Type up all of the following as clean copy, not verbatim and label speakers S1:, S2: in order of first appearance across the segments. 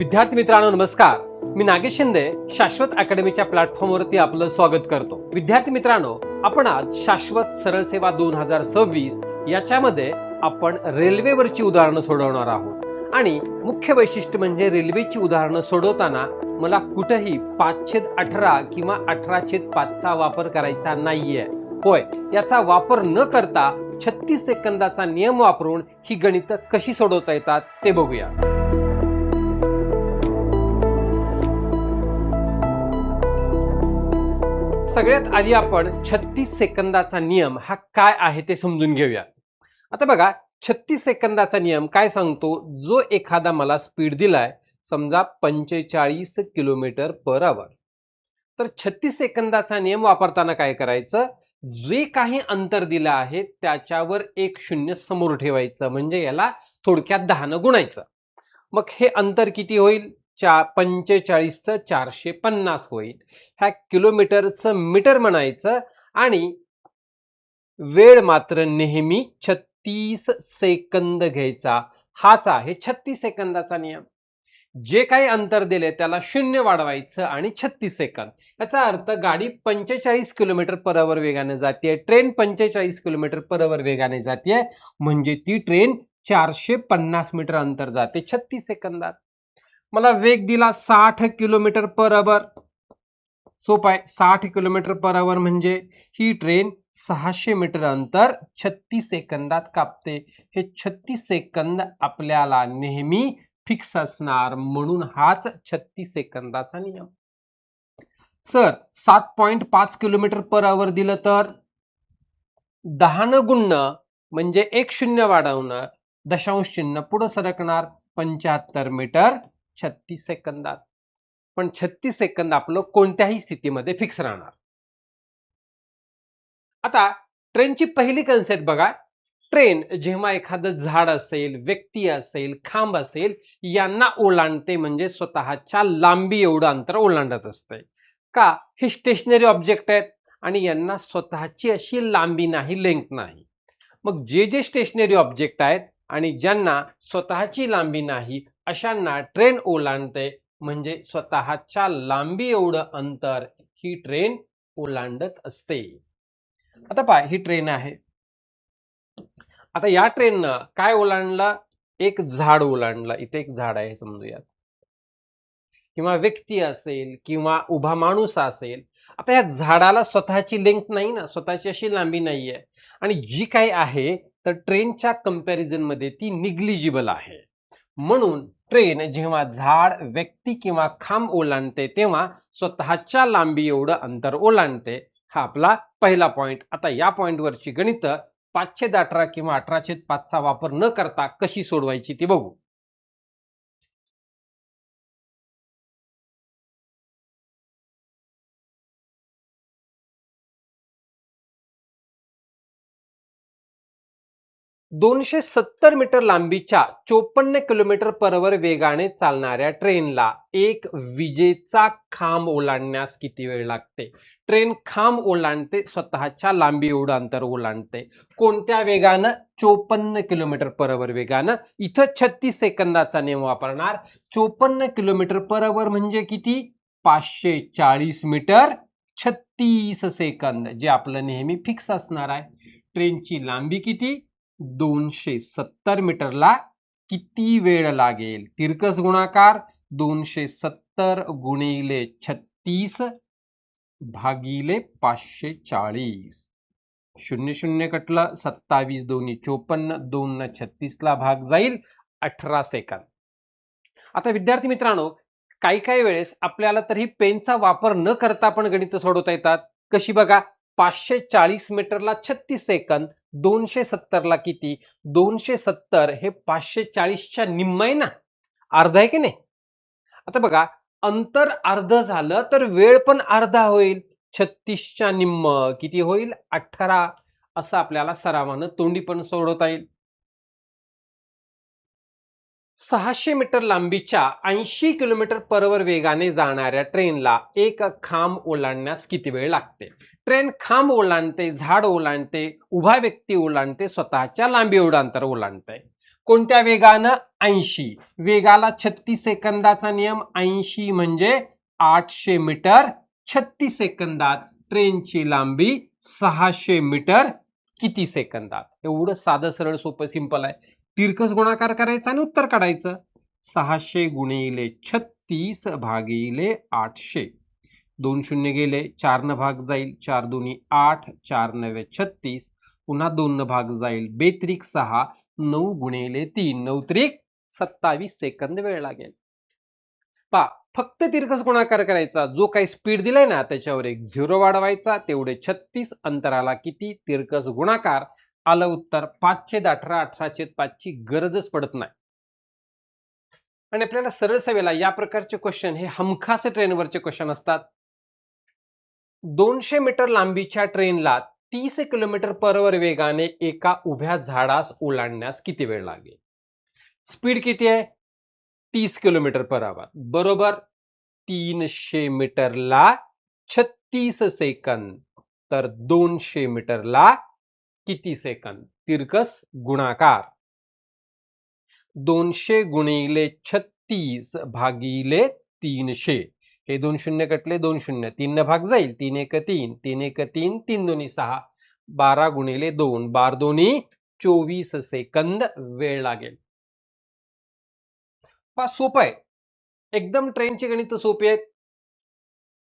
S1: विद्यार्थी मित्रांनो नमस्कार. मी नागेश शिंदे शाश्वत अकॅडमीच्या प्लॅटफॉर्मवरती आपलं स्वागत करतो. विद्यार्थी मित्रांनो, आपण आज शाश्वत सरळ सेवा 2026 याच्यामध्ये आपण रेल्वेवरची उदाहरणं सोडवणार आहोत आणि मुख्य वैशिष्ट्य म्हणजे रेल्वेची उदाहरणं सोडवताना मला कुठेही 5/18 किंवा 18/5 वापर करायचा नाहीये. होय, याचा वापर न करता 36 सेकंदाचा नियम वापरून ही गणितं कशी सोडवता येतात ते बघूया. सगळ्यात आधी आपण 36 सेकंदाचा नियम हा काय आहे ते समजून घेऊया. आता बघा, 36 सेकंदाचा नियम काय सांगतो, जो एखादा मला स्पीड दिलाय समजा 45 किलोमीटर पर आवर, तर 36 सेकंदाचा नियम वापरताना काय करायचं, जे काही अंतर दिलं आहे त्याच्यावर एक शून्य समोर ठेवायचं, म्हणजे याला थोडक्यात 10 गुणायचं. मग हे अंतर किती होईल, 45चं 450 होईल. ह्या किलोमीटरचं मीटर म्हणायचं आणि वेळ मात्र नेहमी 36 सेकंद घ्यायचा. हाच आहे 36 सेकंदाचा नियम. जे काही अंतर दिले त्याला शून्य वाढवायचं आणि 36 सेकंद. याचा अर्थ गाडी 45 किलोमीटर पर आवर वेगाने जाते, ट्रेन 45 किलोमीटर पर आवर वेगाने जाते, म्हणजे ती ट्रेन 450 मीटर अंतर जाते 36 सेकंदात. मला वेग दिला 60 किलोमीटर पर आवर. सोपं आहे, 60 किलोमीटर पर आवर म्हणजे ही ट्रेन 600 मीटर अंतर 36 सेकंदात कापते. हे 36 सेकंद आपल्याला नेहमी फिक्स असणार, म्हणून हाच 36 सेकंदाचा नियम. सर 7.5 किलोमीटर पर आवर दिलं तर 10 गुणणं म्हणजे एक शून्य वाढवणं, दशांश चिन्ह पुढे सरकणार, 75 मीटर 36 सेकंदात. पण 36 सेकंद आपलं कोणत्याही स्थितीमध्ये फिक्स राहणार. आता ट्रेनची पहिली कन्सेप्ट बघा. ट्रेन जेव्हा एखादं झाड असेल, व्यक्ती असेल, खांब असेल यांना ओलांडते, म्हणजे स्वतःच्या लांबी एवढं अंतर ओलांडत असते. का, हे स्टेशनरी ऑब्जेक्ट आहेत आणि यांना स्वतःची अशी लांबी नाही, लेंथ नाही. मग जे स्टेशनरी ऑब्जेक्ट आहेत आणि ज्यांना स्वतःची लांबी नाही अशांना ट्रेन ओलांडते, म्हणजे स्वतःच्या लांबी एवढं अंतर ही ट्रेन ओलांडत असते. आता पहा, ही ट्रेन आहे. आता या ट्रेननं काय ओलांडलं, एक झाड ओलांडलं. इथे एक झाड आहे समजूयात, किंवा व्यक्ती असेल किंवा उभा माणूस असेल. आता या झाडाला स्वतःची लेंथ नाही ना, स्वतःची अशी लांबी नाहीये, आणि जी काही आहे तर ट्रेनच्या कंपॅरिझन मध्ये ती निग्लिजिबल आहे. म्हणून ट्रेन जेव्हा झाड, व्यक्ती किंवा खांब ओलांडते तेव्हा स्वतःच्या लांबी एवढं अंतर ओलांडते. हा आपला पहिला पॉइंट. आता या पॉइंटवरची गणितं 5/18 किंवा 18/5 वापर न करता कशी सोडवायची ती बघू. $270 मीटर लांबीच्या 54 किलोमीटर पर आवर वेगाने चालणाऱ्या ट्रेनला एक विजेचा खांब ओलांडण्यास किती वेळ लागते? ट्रेन खांब ओलांडते, स्वतःच्या लांबी एवढं अंतर ओलांडते. कोणत्या वेगानं? 54 किलोमीटर पर आवर वेगानं. इथं 36 सेकंदाचा नियम वापरणार. 54 किलोमीटर पर आवर म्हणजे किती? 540 मीटर 36 सेकंद, जे आपलं नेहमी फिक्स असणार आहे. ट्रेनची लांबी किती? 270 मीटरला किती वेळ लागेल? तिरकस गुणाकार, 270 गुणिले 36 भागिले 540. 0 कटलं, 27 दोन्ही 54, 2 36 ला भाग जाईल, 18 सेकंद. आता विद्यार्थी मित्रांनो, काही वेळेस आपल्याला तर ही पेनचा वापर न करता पण गणितं सोडवता येतात. कशी बघा, 540 मीटरला 36 सेकंद, 270 ला किती? 270 हे 540च्या निम्म आहे ना, अर्धा आहे की नाही? आता बघा, अंतर अर्ध झालं तर वेळ पण अर्धा होईल. 36च्या निम्म किती होईल? 18. असं आपल्याला सरावानं तोंडी पण सोडवता येईल. 600 मीटर लांबीच्या 80 किलोमीटर पर आवर वेगाने जाणाऱ्या ट्रेनला एक खांब ओलांडण्यास किती वेळ लागते? ट्रेन खांब ओलांडते, झाड ओलांडते, उभा व्यक्ती ओलांडते, स्वतःच्या लांबी एवढं अंतर ओलांडते. कोणत्या वेगानं? 80. वेगाला 36 सेकंदाचा नियम. 80 म्हणजे 800 मीटर 36 सेकंदात. ट्रेनची लांबी 600 मीटर किती सेकंदात? एवढं साधं सरळ सोपं सिंपल आहे. तिरकस गुणाकार करायचा आणि उत्तर काढायचं. 600 गुणिले 36 भागिले 800. 2 शून्य गेले, 4 न भाग जाईल, 4 दोन्ही 8, 4 नव्हे 36, पुन्हा 2 न भाग जाईल, बेत्रिक 6, 9 गुणिले 3, 9 त्रिक 27 सेकंद वेळ लागेल. पा फक्त तिरकस गुणाकार करायचा. जो काही स्पीड दिलाय ना त्याच्यावर एक 0 वाढवायचा. तेवढे 36. अंतराला किती? तिरकस गुणाकार. आलं उत्तर 5/18. 18/5 ची गरजच पडत नाही. आणि आपल्याला सरळ सेवेला या प्रकारचे क्वेश्चन हे हमखास ट्रेनवरचे क्वेश्चन असतात. 200 मीटर लांबीच्या ट्रेनला 30 किलोमीटर पर आवर वेगाने एका उभ्या झाडास ओलांडण्यास किती वेळ लागेल? स्पीड किती आहे? 30 किलोमीटर पर आवर. बरोबर 300 मीटरला 36 सेकंद. तर 200 मीटरला किती सेकंद? तिरकस गुणाकार. 200 गुणिले 36 भागिले 300. हे 2 शून्य कटले, 2 शून्य, 3 न भाग जाईल, 3 एक 3, 3 एक 3, 3 दोन्ही 6, 12 गुणिले 2, 12 दोन्ही 24 सेकंद वेळ लागेल. पहा सोपं आहे एकदम. ट्रेनची गणित सोपी आहेत.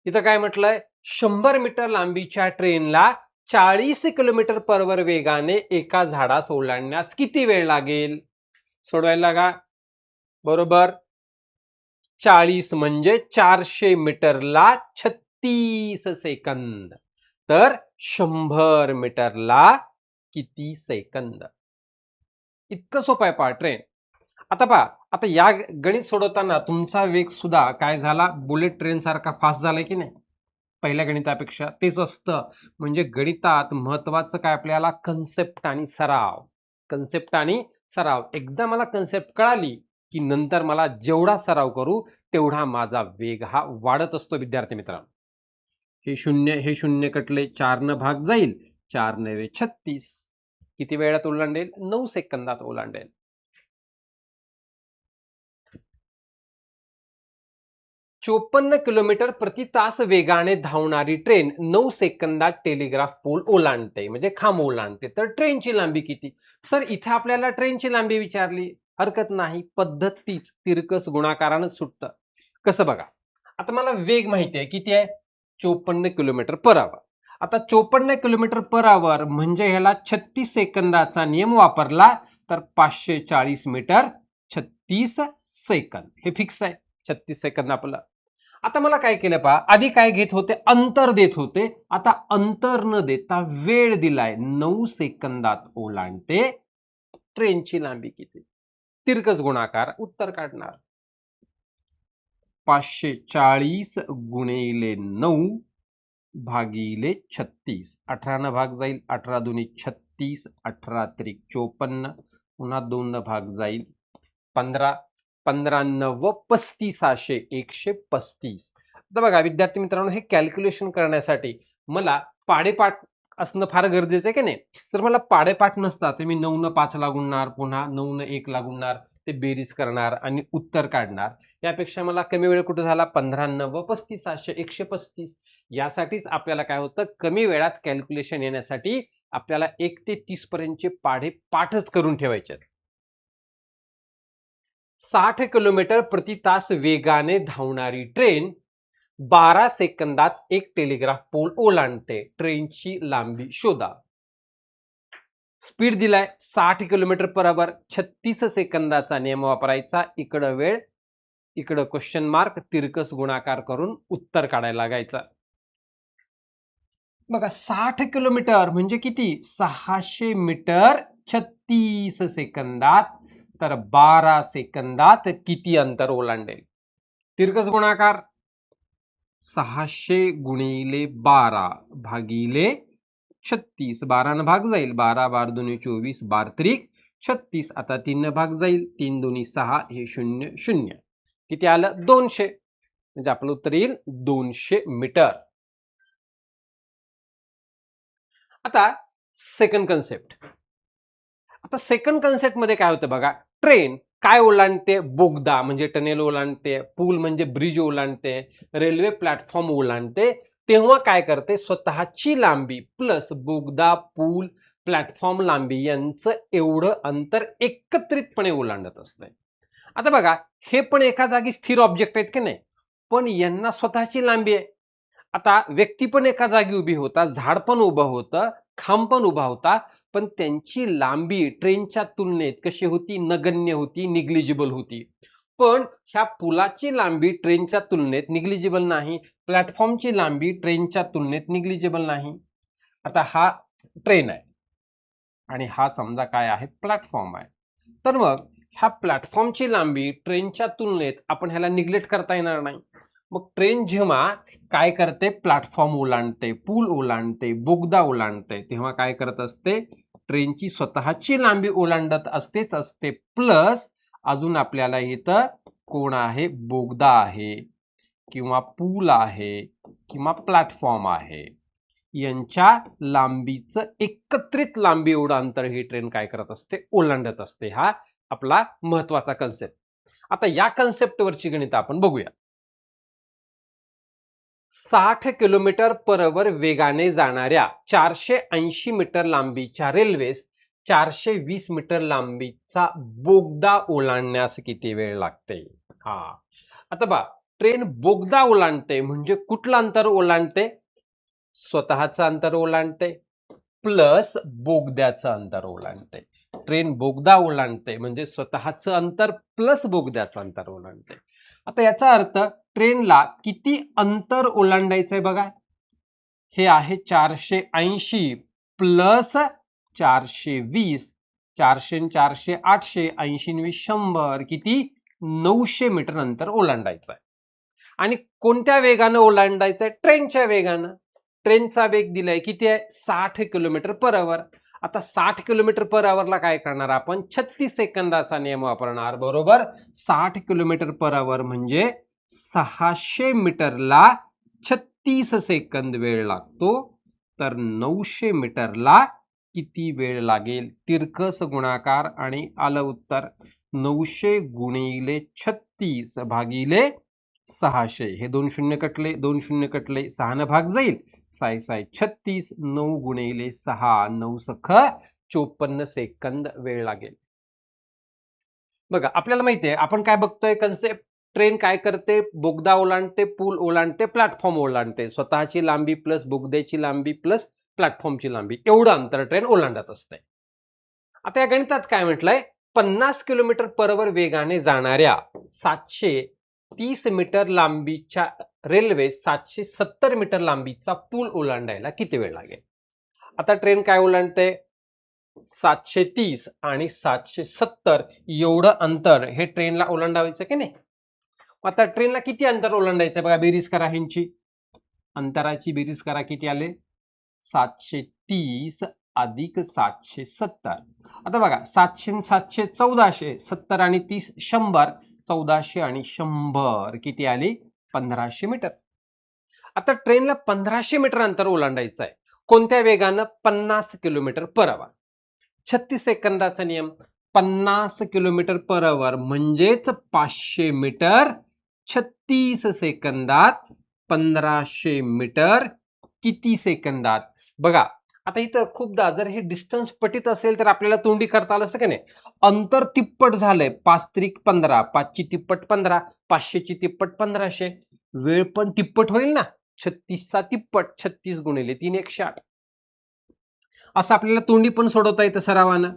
S1: इथं काय म्हटलंय? 100 मीटर लांबीच्या ट्रेनला 40 किलोमीटर पर आवर वेगाने एका झाडास ओलांडण्यास किती वेळ लागेल? सोडवायला लागा. बरोबर 40 म्हणजे 400 मीटरला 36 सेकंद. तर 100 मीटरला किती सेकंद? इतकं सोपं आहे पहा ट्रेन. आता पहा, आता या गणित सोडवताना तुमचा वेग सुद्धा काय झाला? बुलेट ट्रेन सारखा फास्ट झालाय की नाही पहिल्या गणितापेक्षा? तेच असतं. म्हणजे गणितात महत्वाचं काय आपल्याला? कन्सेप्ट आणि सराव. कन्सेप्ट आणि सराव. एकदा मला कन्सेप्ट कळाली की नंतर मला जेवढा सराव करू तेवढा माझा वेग हा वाढत असतो विद्यार्थी मित्रांनो. हे शून्य कटले, 4 न भाग जाईल, 4 नव्हे 36. किती वेळात ओलांडेल? 9 सेकंदात ओलांडेल. 54 किलोमीटर प्रति तास वेगाने धावणारी ट्रेन 9 सेकंदात टेलिग्राफ पोल ओलांडते, म्हणजे खांब ओलांडते. तर ट्रेनची लांबी किती? सर इथे आपल्याला ट्रेनची लांबी विचारली. हरकत नाही, पद्धत तीच, तिरकस गुणाकारानंच सुटतं. कसं बघा, आता मला वेग माहिती आहे किती आहे? 54 किलोमीटर पर आवर. आता 54 किलोमीटर पर आवर म्हणजे ह्याला 36 सेकंदाचा नियम वापरला तर 540 मीटर 36 सेकंद. हे फिक्स आहे 36 सेकंद आपलं. आता मला काय केलं पहा, आधी काय घेत होते? अंतर देत होते. आता अंतर न देता वेळ दिलाय. 9 सेकंदात ओलांडते. ट्रेनची लांबी किती? तिरकस गुणाकार. उत्तर काढणार. 540 गुणिले 9 भागिले 36. 18 न भाग जाईल, 18 दोन्ही 36, 18 त्रिक 54, पुन्हा 2 न भाग जाईल, 15, 15 9 35, 135. आता बघा विद्यार्थी मित्रांनो, हे कॅल्क्युलेशन करण्यासाठी मला पाडेपाठ असणं फार गरजेचं आहे की नाही? तर मला पाडेपाठ नसतात तर मी 9 न 5 ला गुणणार, पुन्हा 9 न 1 ला गुणणार, ते बेरीज करणार आणि उत्तर काढणार. यापेक्षा मला कमी वेळ कुठे झाला? 15 9 35, 135. यासाठीच आपल्याला काय होतं? कमी वेळात कॅल्क्युलेशन येण्यासाठी आपल्याला 1 ते 30 पर्यंतचे पाठच करून ठेवायचे. 60 किलोमीटर प्रति तास वेगाने धावणारी ट्रेन 12 सेकंदात एक टेलिग्राफ पोल ओलांडते. ट्रेनची लांबी शोधा. स्पीड दिलाय 60 किलोमीटर पर आवर. 36 सेकंदाचा नियम वापरायचा. इकडं वेळ, इकडं क्वेश्चन मार्क, तिरकस गुणाकार करून उत्तर काढायला लागायचं. बघा 60 किलोमीटर म्हणजे किती? 600 मीटर 36 सेकंदात. तर 12 सेकंदात किती अंतर ओलांडेल? तिरकस गुणाकार. 600 गुणिले 12 भागिले 36. 12 न भाग जाईल, 12 12 दोन्ही 24, 12 त्रिक 36. आता 3 न भाग जाईल, 3 दोन्ही 6, हे 0 0. किती आलं? 200. म्हणजे आपलं उत्तर येईल 200 मीटर. आता सेकंड कन्सेप्ट. आता सेकंड कन्सेप्ट मध्ये काय होतं बघा, ट्रेन काय ओलांडते? बोगदा म्हणजे टनेल ओलांडते, पूल म्हणजे ब्रिज ओलांडते, रेल्वे प्लॅटफॉर्म ओलांडते. तेव्हा काय करते? स्वतःची लांबी प्लस बोगदा, पूल, प्लॅटफॉर्म लांबी यांचं एवढं अंतर एकत्रितपणे ओलांडत असते. आता बघा, हे पण एका जागी स्थिर ऑब्जेक्ट आहेत की नाही, पण यांना स्वतःची लांबी आहे. आता व्यक्ती पण एका जागी उभी होता, झाड पण उभं होतं, खांब पण उभा होता, पण त्यांची लांबी ट्रेनच्या तुलनेत कशी होती? नगण्य होती, निग्लिजिबल होती. पण ह्या पुलाची लांबी ट्रेनच्या तुलनेत निग्लिजिबल नाही, प्लॅटफॉर्मची लांबी ट्रेनच्या तुलनेत निग्लिजिबल नाही. आता हा ट्रेन आहे आणि हा समजा काय आहे? प्लॅटफॉर्म आहे. तर मग ह्या प्लॅटफॉर्मची लांबी ट्रेनच्या तुलनेत आपण ह्याला निग्लेक्ट करता येणार नाही. मग ट्रेन जेव्हा काय करते? प्लॅटफॉर्म ओलांडते, पूल ओलांडते, बोगदा ओलांडते, तेव्हा काय करत असते? ट्रेनची स्वतःची लांबी ओलांडत असतेच असते, प्लस अजून आपल्याला इथं कोण आहे? बोगदा आहे किंवा पूल आहे किंवा प्लॅटफॉर्म आहे, यांच्या लांबीचं एकत्रित लांबी एवढं अंतर ही ट्रेन काय करत असते? ओलांडत असते. हा आपला महत्वाचा कन्सेप्ट. आता या कन्सेप्टवरची गणित आपण बघूया. 60 किलोमीटर पर आवर वेगाने जाणाऱ्या 480 मीटर लांबीच्या रेल्वेस 420 मीटर लांबीचा बोगदा ओलांडण्यास किती वेळ लागते? हा, आता बघा, ट्रेन बोगदा ओलांडते म्हणजे कुठलं अंतर ओलांडते? स्वतःचं अंतर ओलांडते प्लस बोगद्याचं अंतर ओलांडते. ट्रेन बोगदा ओलांडते म्हणजे स्वतःचं अंतर प्लस बोगद्याचं अंतर ओलांडते. आता याचा अर्थ ट्रेनला किती अंतर ओलांडायचंय बघा, हे आहे 480 प्लस 420, 400 400 800, 80 100, किती? 900 मीटर अंतर ओलांडायचं आहे. आणि कोणत्या वेगानं ओलांडायचंय? ट्रेनच्या वेगानं. ट्रेनचा वेग दिलाय किती आहे? 60 किलोमीटर पर आवर. आता 60 किलोमीटर पर आवरला काय करणार आपण? 36 सेकंदाचा नियम वापरणार. बरोबर, 60 किलोमीटर पर आवर म्हणजे 600 मीटरला 36 सेकंद वेळ लागतो. तर 900 मीटरला किती वेळ लागेल? तिरकस गुणाकार आणि आलं उत्तर 900 गुणिले 36 भागिले 600. हे 2 शून्य कटले, 2 शून्य कटले, 6 न भाग जाईल, 6 6 36, 9 गुणिले 6, 9 सख 54 सेकंद वेळ लागेल. बघा, आपल्याला माहिती आहे आपण काय बघतोय कन्सेप्ट. ट्रेन काय करते? बोगदा ओलांडते, पूल ओलांडते, प्लॅटफॉर्म ओलांडते. स्वतःची लांबी प्लस बोगद्याची लांबी प्लस प्लॅटफॉर्मची लांबी एवढं अंतर ट्रेन ओलांडत असते. आता या गणितात काय म्हटलंय? 50 किलोमीटर पर आवर वेगाने जाणाऱ्या 730 मीटर लांबीच्या रेल्वे 770 मीटर लांबीचा पूल ओलांडायला किती वेळ लागेल? आता ट्रेन काय ओलांडते? 730 आणि 770 एवढं अंतर हे ट्रेनला ओलांडायचं की नाही? आता ट्रेनला किती अंतर ओलांडायचं बघा, बेरीज करा ह्यांची. अंतराची बेरीज करा, किती आले? 730 अधिक 770. आता बघा, 700 700 1400, 70 आणि 30 100, 1400 आणि 100 किती आली? 1500 मीटर. आता ट्रेनला 1500 मीटर अंतर ओलांडायचं आहे. कोणत्या वेगानं? 50 किलोमीटर पर आवर. 36 सेकंदाचा नियम. 50 किलोमीटर पर आवर म्हणजेच 500 मीटर 36 सेकंदात. 1500 मीटर किती सेकंदात? बघा, आता इथं खूपदा जर हे डिस्टन्स पटीत असेल तर आपल्याला तोंडी करता आलं असतं की नाही. अंतर तिप्पट झालंय, 5 त्रिक 15, 5 ची तिप्पट 15, 500 ची तिप्पट 1500. वेळ पण तिप्पट होईल ना, 36 चा तिप्पट, 36 गुणिले 3 160. असं आपल्याला तोंडी पण सोडवता येतं सरावानं.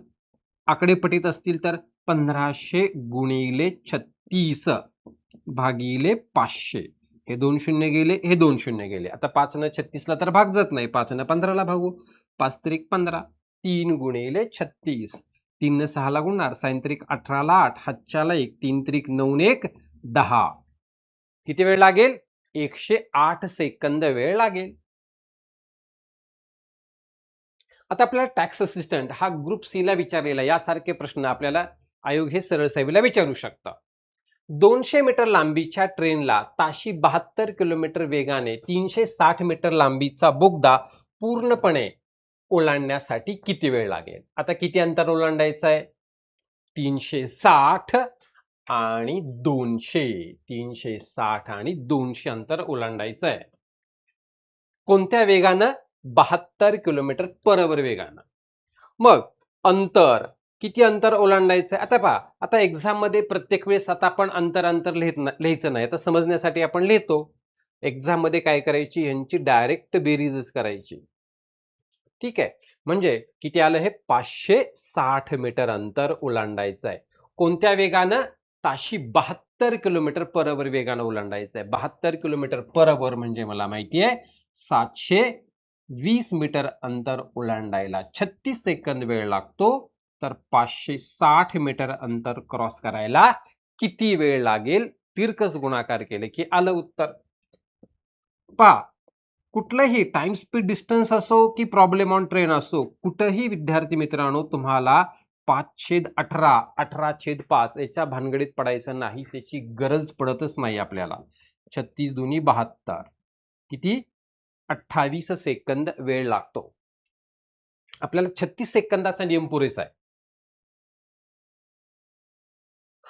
S1: आकडे पटीत असतील तर 1500 गुणिले 36 भागिले 500. हे 2 शून्य गेले, हे 2 शून्य गेले. आता 5 न 36 ला तर भाग जात नाही, 5 न 15 ला भागू. 5 त्रिक 15, 3 गुणिले 36, 3 न 6 ला गुणणार, 6 त्रिक 18 ला 8, हातच्याला 1, 3 त्रिक 9 1 10. किती वेळ लागेल? 108 सेकंद वेळ लागेल. आता आपल्याला टॅक्स असिस्टंट हा ग्रुप सी ला विचारलेला यासारखे प्रश्न आपल्याला आयोग हे सरळ साहेबला विचारू शकतं. 200 मीटर लांबीच्या ट्रेनला ताशी 72 किलोमीटर वेगाने 360 मीटर लांबीचा बोगदा पूर्णपणे ओलांडण्यासाठी किती वेळ लागेल? आता किती अंतर ओलांडायचं आहे? 360 आणि 200. 360 आणि 200 अंतर ओलांडायचं आहे. कोणत्या वेगानं? 72 किलोमीटर पर आवर वेगानं. मग अंतर, किती अंतर ओलांडायचं आहे? आता पहा, आता एक्झाम मध्ये प्रत्येक वेळेस आता आपण अंतर लिहायचं नाही. आता समजण्यासाठी आपण लिहितो. एक्झाम मध्ये काय करायची? यांची डायरेक्ट बेरीजच करायची. ठीक आहे. म्हणजे किती आलं हे? 560 मीटर अंतर ओलांडायचं आहे. कोणत्या वेगानं? ताशी 72 किलोमीटर पर आवर वेगानं ओलांडायचं आहे. 72 किलोमीटर पर आवर म्हणजे मला माहिती आहे 720 मीटर अंतर ओलांडायला 36 सेकंद वेळ लागतो. तर 560 मीटर अंतर क्रॉस करायला किती वेळ लागेल? तिरकस गुणाकार केले की आलं उत्तर. पहा, कुठलंही टाइम स्पीड डिस्टन्स असो की प्रॉब्लेम ऑन ट्रेन असो, कुठंही विद्यार्थी मित्रांनो तुम्हाला 5/18 18/5 याच्या भानगडीत पडायचं नाही. त्याची गरज पडतच नाही आपल्याला. 36 दुनी 72 किती? 28 सेकंद वेळ लागतो. आपल्याला 36 सेकंदाचा नियम पुरेसा आहे.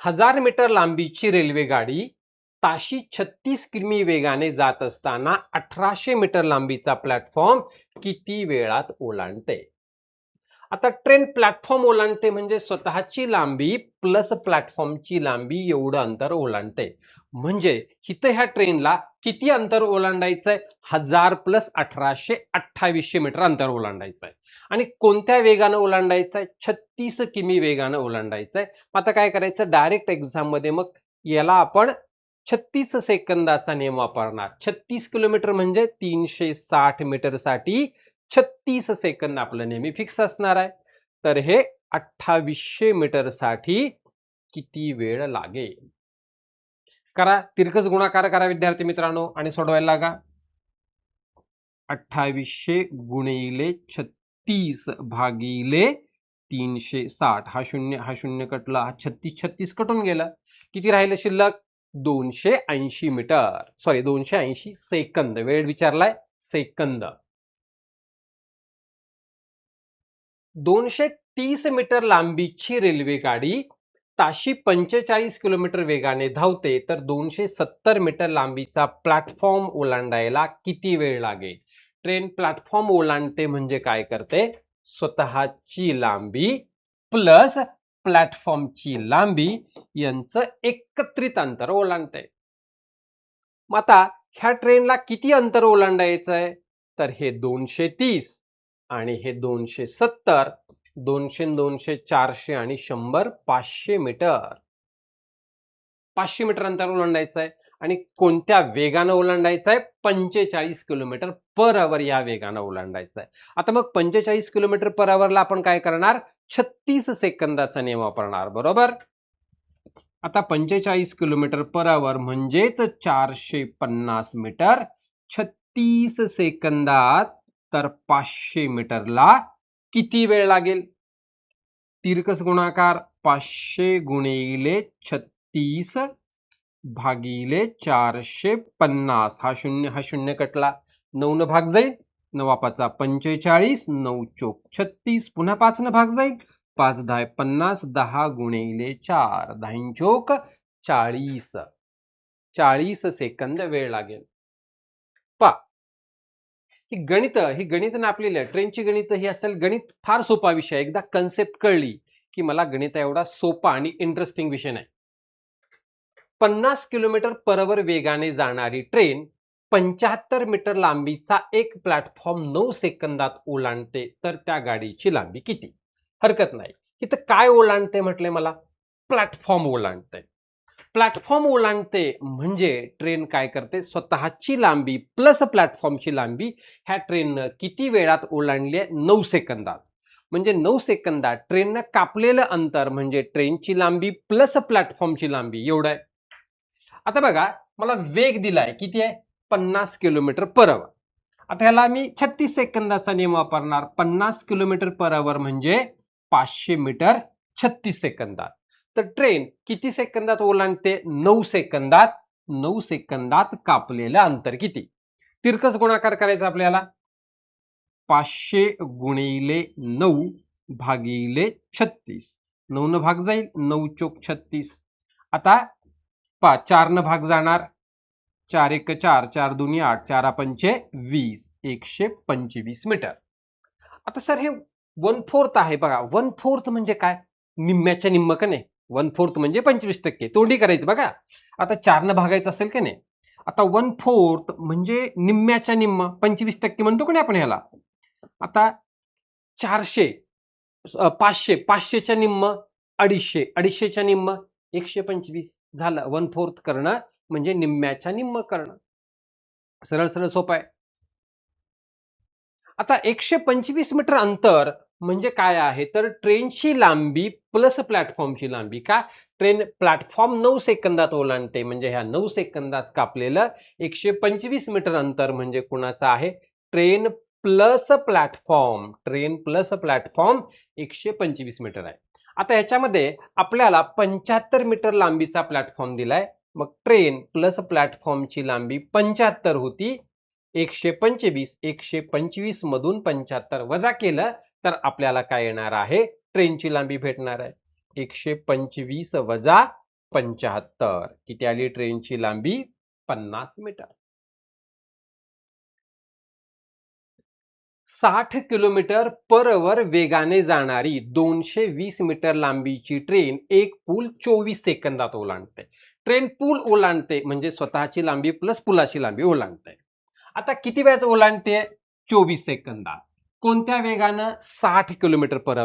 S1: 1000 मीटर लांबीची रेल्वे गाडी ताशी 36 किमी वेगाने जात असताना 1800 मीटर लांबीचा प्लॅटफॉर्म किती वेळात ओलांडते? आता ट्रेन प्लॅटफॉर्म ओलांडते म्हणजे स्वतःची लांबी प्लस प्लॅटफॉर्मची लांबी एवढं अंतर ओलांडते. म्हणजे इथं ह्या ट्रेनला किती अंतर ओलांडायचंय? 1000 प्लस 1800 2800 मीटर अंतर ओलांडायचंय. आणि कोणत्या वेगानं ओलांडायचंय? 36 किमी वेगानं ओलांडायचंय. आता काय करायचं? डायरेक्ट एक्झाम मध्ये मग याला आपण 36 सेकंदाचा नियम वापरणार. 36 किलोमीटर म्हणजे 360 मीटर साठी 36 सेकंद आपलं नेहमी फिक्स असणार आहे. तर हे 2800 मीटर साठी किती वेळ लागेल? करा, तिरकस गुणाकार करा विद्यार्थी मित्रांनो आणि सोडवायला लागा. 2800 गुणिले 36 भागिले 360. हा शून्य कटला. हा 36 कटून गेला. किती राहिलं शिल्लक? 280 मीटर. Sorry 280 second. वेळ विचारलाय, सेकंद. 230 मीटर लांबीची रेल्वे गाडी ताशी 45 किलोमीटर वेगाने धावते. तर 270 मीटर लांबीचा प्लॅटफॉर्म ओलांडायला किती वेळ लागेल? ट्रेन प्लॅटफॉर्म ओलांडते म्हणजे काय करते? स्वतःची लांबी प्लस प्लॅटफॉर्मची लांबी यांचं एकत्रित अंतर ओलांडते. मग आता ह्या ट्रेनला किती अंतर ओलांडायचं आहे? तर हे 230 आणि हे 270. 200 200 400 आणि 100 500 मीटर. 500 मीटर अंतर ओलांडायचं आहे. आणि कोणत्या वेगानं ओलांडायचं आहे? 45 किलोमीटर पर आवर या वेगानं ओलांडायचं आहे. आता मग 45 किलोमीटर पर आवरला आपण काय करणार? 36 सेकंदाचा नियम वापरणार. बरोबर. आता 45 किलोमीटर पर आवर म्हणजेच 450 मीटर 36 सेकंदात. तर 500 मीटरला किती वेळ लागेल? तिरकस गुणाकार. 500 गुणिले 36 भागिले 450. हा शून्य कटला. 9 न भाग जाईल. 9 45 9 चोक 36. पुन्हा 5 न भाग जाईल. 5 10 50. 10 गुणिले 4 10 चोक 40. 40 सेकंद वेळ लागेल. पा ही गणित ना आपल्याला ट्रेनची गणित ही असेल. गणित फार सोपा विषय. एकदा कन्सेप्ट कळली की मला गणित एवढा सोपा आणि इंटरेस्टिंग विषय नाही. 50 किलोमीटर पर आवर वेगाने जाणारी ट्रेन 75 मीटर लांबीचा एक प्लॅटफॉर्म 9 सेकंदात ओलांडते. तर त्या गाडीची लांबी किती? हरकत नाही. इथं काय ओलांडते म्हटले मला? प्लॅटफॉर्म ओलांडते. प्लॅटफॉर्म ओलांडते म्हणजे ट्रेन काय करते? स्वतःची लांबी प्लस प्लॅटफॉर्मची लांबी ह्या ट्रेननं किती वेळात ओलांडली आहे? 9 सेकंदात. म्हणजे 9 सेकंदात ट्रेननं कापलेलं अंतर म्हणजे ट्रेनची लांबी प्लस प्लॅटफॉर्मची लांबी एवढं आहे. आता बघा, मला वेग दिलाय किती आहे? 50 किलोमीटर पर आवर. आता ह्याला मी 36 सेकंदाचा नियम वापरणार. 50 किलोमीटर पर आवर म्हणजे 500 मीटर 36 सेकंदात. तर ट्रेन किती सेकंदात ओलांडते? 9 सेकंदात. 9 सेकंदात कापलेलं अंतर किती? तिरकस गुणाकार करायचा आपल्याला. 500 गुणिले 9 भागिले 36. 9 न भाग जाईल, 9 चोक 36. आता 4 न भाग जाणार, 4 1 4, 4 2 8, 4 पंचे 20, 125 मीटर. आता सर हे 1/4 आहे बघा. 1/4 म्हणजे काय? निम्म्याच्या निम्म का नाही. 1/4 म्हणजे 25%. तोंडी करायचं बघा. आता 4 न भागायचं असेल का नाही. आता 1/4 म्हणजे निम्म्याच्या निम्म 25% म्हणतो का नाही आपण ह्याला. आता 400, 500, 500च्या निम्म 250, 250च्या निम्म 125 झालं. 1/4 करणं म्हणजे निम्म्याच्या निम्म करणं. सरळ सरळ सोपं आहे. आता 125 मीटर अंतर म्हणजे काय आहे, तर ट्रेनची लांबी प्लस प्लॅटफॉर्मची लांबी. का? ट्रेन प्लॅटफॉर्म 9 सेकंदात ओलांडते, म्हणजे ह्या 9 सेकंदात कापलेलं 125 मीटर अंतर म्हणजे कुणाचं आहे? Train plus platform. Train plus platform 125 meter आहे. आता ह्याच्यामध्ये आपल्याला 75 मीटर लांबीचा प्लॅटफॉर्म दिलाय. मग ट्रेन प्लस प्लॅटफॉर्मची लांबी 75 होती. 125 मधून 75 वजा केलं तर आपल्याला काय येणार आहे? ट्रेनची लांबी भेटणार आहे. 125 वजा 75 किती आली? ट्रेनची लांबी 50 मीटर. 60 किलोमीटर पर आवर वेगाने जाणारी 220 मीटर लांबीची ट्रेन एक पूल 24 सेकंदात ओलांडते. ट्रेन पूल ओलांडते म्हणजे स्वतःची लांबी प्लस पुलाची लांबी ओलांडते. आता किती वेळात ओलांडते? 24 सेकंदात. कोणत्या वेगानं? 60 किलोमीटर पर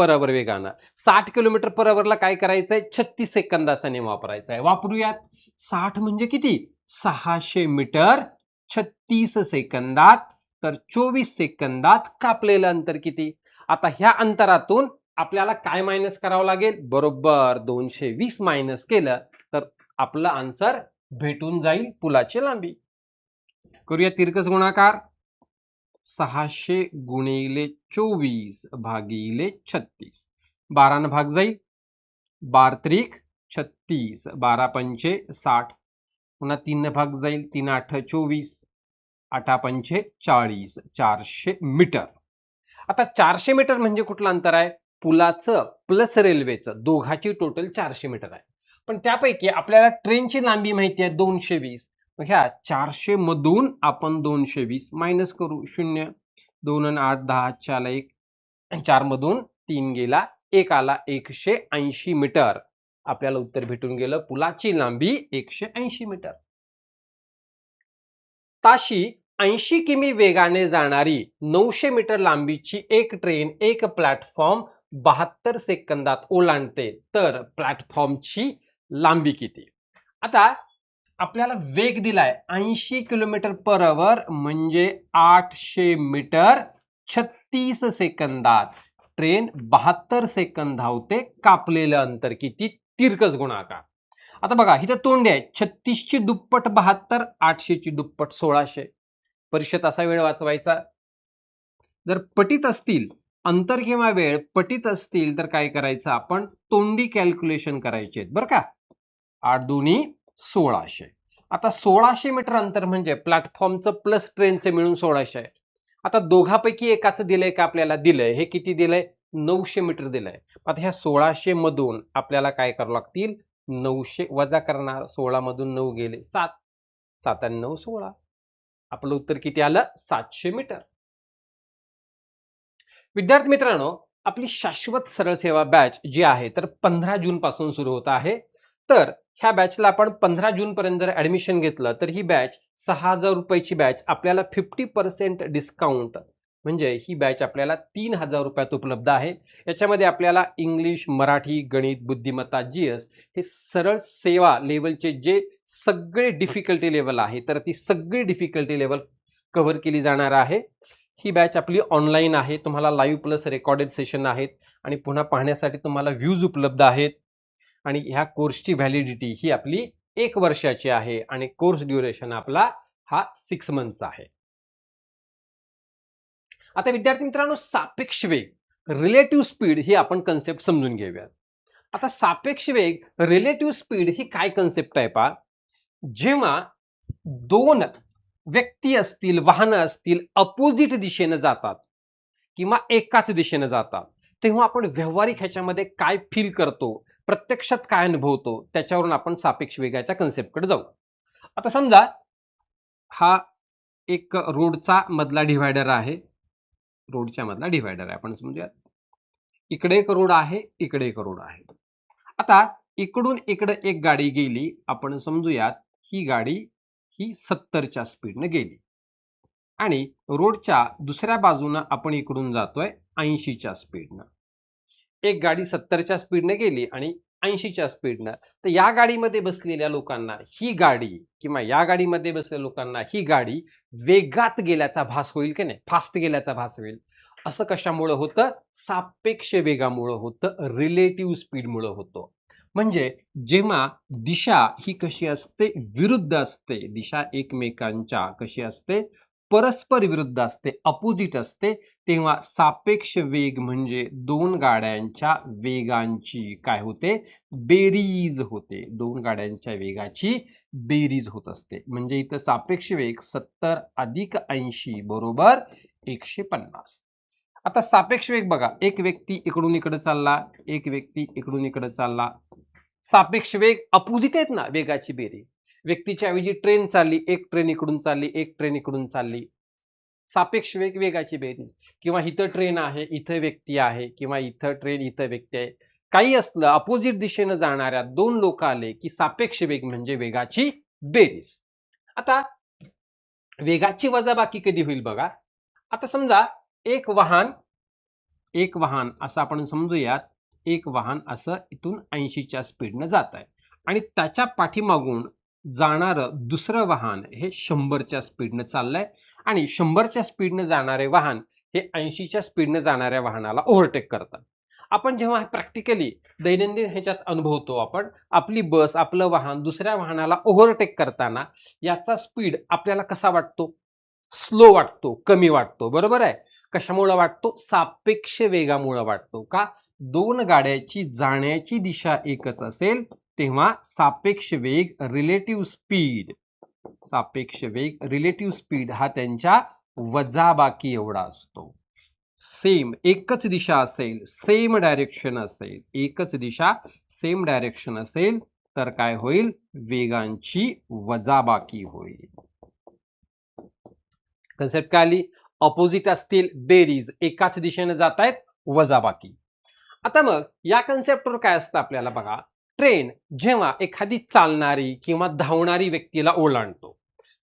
S1: आवर वेगानं. 60 किलोमीटर पर आवरला काय करायचंय? 36 सेकंदाचा नियम वापरायचा आहे. वापरूयात. 60 म्हणजे किती? 600 मीटर 36 सेकंदात. तर 24 सेकंदात कापलेलं अंतर किती? आता ह्या अंतरातून आपल्याला काय मायनस करावं लागेल? बरोबर 220 मायनस केलं तर आपलं आन्सर भेटून जाईल पुलाची लांबी. करूया तिरकस गुणाकार. 600 गुणिले 24 भागिले 36. 12 न भाग जाईल. 12 त्रिक 36, 12 पंचे 60. पुन्हा 3 न भाग जाईल. 3 8 24, 8 पंचे 40. 400 मीटर. आता 400 मीटर म्हणजे कुठलं अंतर आहे? पुलाचं प्लस रेल्वेचं दोघाची टोटल 400 मीटर आहे. पण त्यापैकी आपल्याला ट्रेनची लांबी माहिती आहे 220. ह्या 400 मधून आपण 220 मायनस करू. 0, 2 आणि 8 10, 4 1, 4 मधून 3 गेला, 1 आला. 180 मीटर आपल्याला उत्तर भेटून गेलं. पुलाची लांबी 180 मीटर. ताशी 80 किमी वेगाने जाणारी 900 मीटर लांबीची एक ट्रेन एक प्लॅटफॉर्म 72 सेकंदात ओलांडते, तर प्लॅटफॉर्मची लांबी किती? आता आपल्याला वेग दिलाय 80 किलोमीटर पर आवर म्हणजे 800 मीटर 36 सेकंदात. ट्रेन 72 सेकंद धावते. कापलेलं अंतर किती? तिरकस गुणाकार. आता बघा इथं तोंडी आहे. 36 ची दुप्पट 72, 800 ची दुप्पट 1600. परीक्षेत असा वेळ वाचवायचा. जर पटीत असतील अंतर किंवा वेळ पटीत असतील तर काय करायचं? आपण तोंडी कॅल्क्युलेशन करायचे बरं का. 8 दुनी 1600. आता 1600 मीटर अंतर म्हणजे प्लॅटफॉर्मचं प्लस ट्रेनचं मिळून 1600 आहे. आता दोघांपैकी एकाचं दिलंय का? आपल्याला दिलंय. हे किती दिलंय? 900 मीटर दिलंय. आता ह्या 1600 मधून आपल्याला काय करावं लागतील? 900 वजा करणार. 16 मधून 9 गेले 7, 7 आणि 9 16. आपलं उत्तर किती आलं? 700 मीटर. विद्यार्थी मित्रांनो, आपली शाश्वत सरळ सेवा बॅच जी आहे तर 15 जून पासून सुरू होत आहे. तर ह्या बॅचला आपण 15 जून पर्यंत जर ऍडमिशन घेतलं तर ही बॅच 6000 रुपयाची बॅच आपल्याला 50% डिस्काउंट म्हणजे ही बॅच आपल्याला 3000 रुपयात उपलब्ध आहे. याच्यामध्ये आपल्याला इंग्लिश, मराठी, गणित, बुद्धिमत्ता, जीएस हे सरळ सेवा लेवलचे जे सगळे डिफिकल्टी लेवल आहे तर ती सगळी डिफिकल्टी लेवल कव्हर केली जाणार आहे. ही बॅच आपली ऑनलाईन आहे. तुम्हाला लाईव्ह प्लस रेकॉर्डेड सेशन आहेत आणि पुन्हा पाहण्यासाठी तुम्हाला व्ह्यूज उपलब्ध आहेत. आणि ह्या कोर्सची व्हॅलिडिटी ही आपली 1 वर्षाची आहे आणि कोर्स ड्युरेशन आपला हा 6 मंथचा आहे. आता विद्यार्थी मित्रांनो, सापेक्ष वेग रिलेटिव्ह स्पीड ही आपण कन्सेप्ट समजून घेऊयात. आता सापेक्ष वेग रिलेटिव्ह स्पीड ही काय कन्सेप्ट आहे पहा. जेव्हा 2 व्यक्ती असतील, वाहनं असतील, अपोजिट दिशेने जातात किंवा एकाच दिशेने जातात तेव्हा आपण व्यावहारिक ह्याच्यामध्ये काय फील करतो, प्रत्यक्षात काय अनुभवतो, त्याच्यावरून आपण सापेक्ष वेगाच्या कन्सेप्टकडे जाऊ. आता समजा हा एक रोडचा मधला डिव्हायडर आहे. रोडच्या मधला डिव्हायडर आहे आपण समजूयात. इकडे एक रोड आहे, इकडे एक रोड आहे. आता इकडून इकडे एक गाडी गेली, आपण समजूयात ही गाडी ही 70च्या स्पीडने गेली आणि रोडच्या दुसऱ्या बाजूनं आपण इकडून जातोय 80च्या स्पीडनं. एक गाडी 70च्या स्पीडने गेली आणि 80च्या स्पीडनं. तर या गाडीमध्ये बसलेल्या लोकांना ही गाडी किंवा या गाडीमध्ये बसलेल्या लोकांना ही गाडी वेगात गेल्याचा भास होईल की नाही, फास्ट गेल्याचा भास होईल. असं कशामुळं होतं? सापेक्ष वेगामुळं होतं, रिलेटिव्ह स्पीडमुळं होतं. म्हणजे जेव्हा दिशा ही कशी असते, विरुद्ध असते, दिशा एकमेकांच्या कशी असते, परस्पर विरुद्ध असते, अपोजिट असते, तेव्हा सापेक्ष वेग म्हणजे दोन गाड्यांच्या वेगांची काय होते? बेरीज होते. दोन गाड्यांच्या वेगाची बेरीज होत असते. म्हणजे इथं सापेक्ष वेग 70 अधिक 80 बरोबर 150. आता सापेक्ष वेग बघा, एक व्यक्ती इकडून इकडे चालला, एक व्यक्ती इकडून इकडे चालला. सापेक्ष वेग अपोजिट आहेत ना वेगाची बेरीज. व्यक्तीच्या ऐवजी ट्रेन चालली, एक ट्रेन इकडून चालली, एक ट्रेन इकडून चालली. सापेक्ष वेग वेगाची बेरीज. किंवा इथं ट्रेन आहे, इथं व्यक्ती आहे, किंवा इथं ट्रेन, इथं व्यक्ती आहे. काही असलं अपोजिट दिशेनं जाणाऱ्या दोन लोक आले की सापेक्ष वेग म्हणजे वेगाची बेरीज. आता वेगाची वजाबाकी कधी होईल बघा. आता समजा एक वाहन असं आपण समजूयात, एक वाहन असं इथून 80च्या स्पीडनं जात आहे आणि त्याच्या पाठीमागून जाणारं दुसरं वाहन हे 100च्या स्पीडनं चाललंय आणि 100च्या स्पीडनं जाणारे वाहन हे 80च्या स्पीडनं जाणाऱ्या वाहनाला ओव्हरटेक करतात. आपण जेव्हा प्रॅक्टिकली दैनंदिन ह्याच्यात अनुभवतो, आपण आपली बस, आपलं वाहन दुसऱ्या वाहनाला ओव्हरटेक करताना याचा स्पीड आपल्याला कसा वाटतो? स्लो वाटतो, कमी वाटतो, बरोबर आहे. कशामुळे वाटतो? सापेक्ष वेगामुळे वाटतो. का? दोन गाड्याची जाण्याची दिशा एकच असेल तेव्हा सापेक्ष वेग रिलेटिव्ह स्पीड हा त्यांच्या वजाबाकी एवढा असतो. सेम एकच दिशा असेल, सेम डायरेक्शन असेल, एकच दिशा सेम डायरेक्शन असेल तर काय होईल? वेगांची वजाबाकी होईल. कन्सेप्ट काय आली? ऑपोजिट असतील बेरीज, एकाच दिशेने जात आहेत वजाबाकी. आता मग या कन्सेप्टवर काय असतं आपल्याला बघा. ट्रेन जेव्हा एखादी चालणारी किंवा धावणारी व्यक्तीला ओलांडतो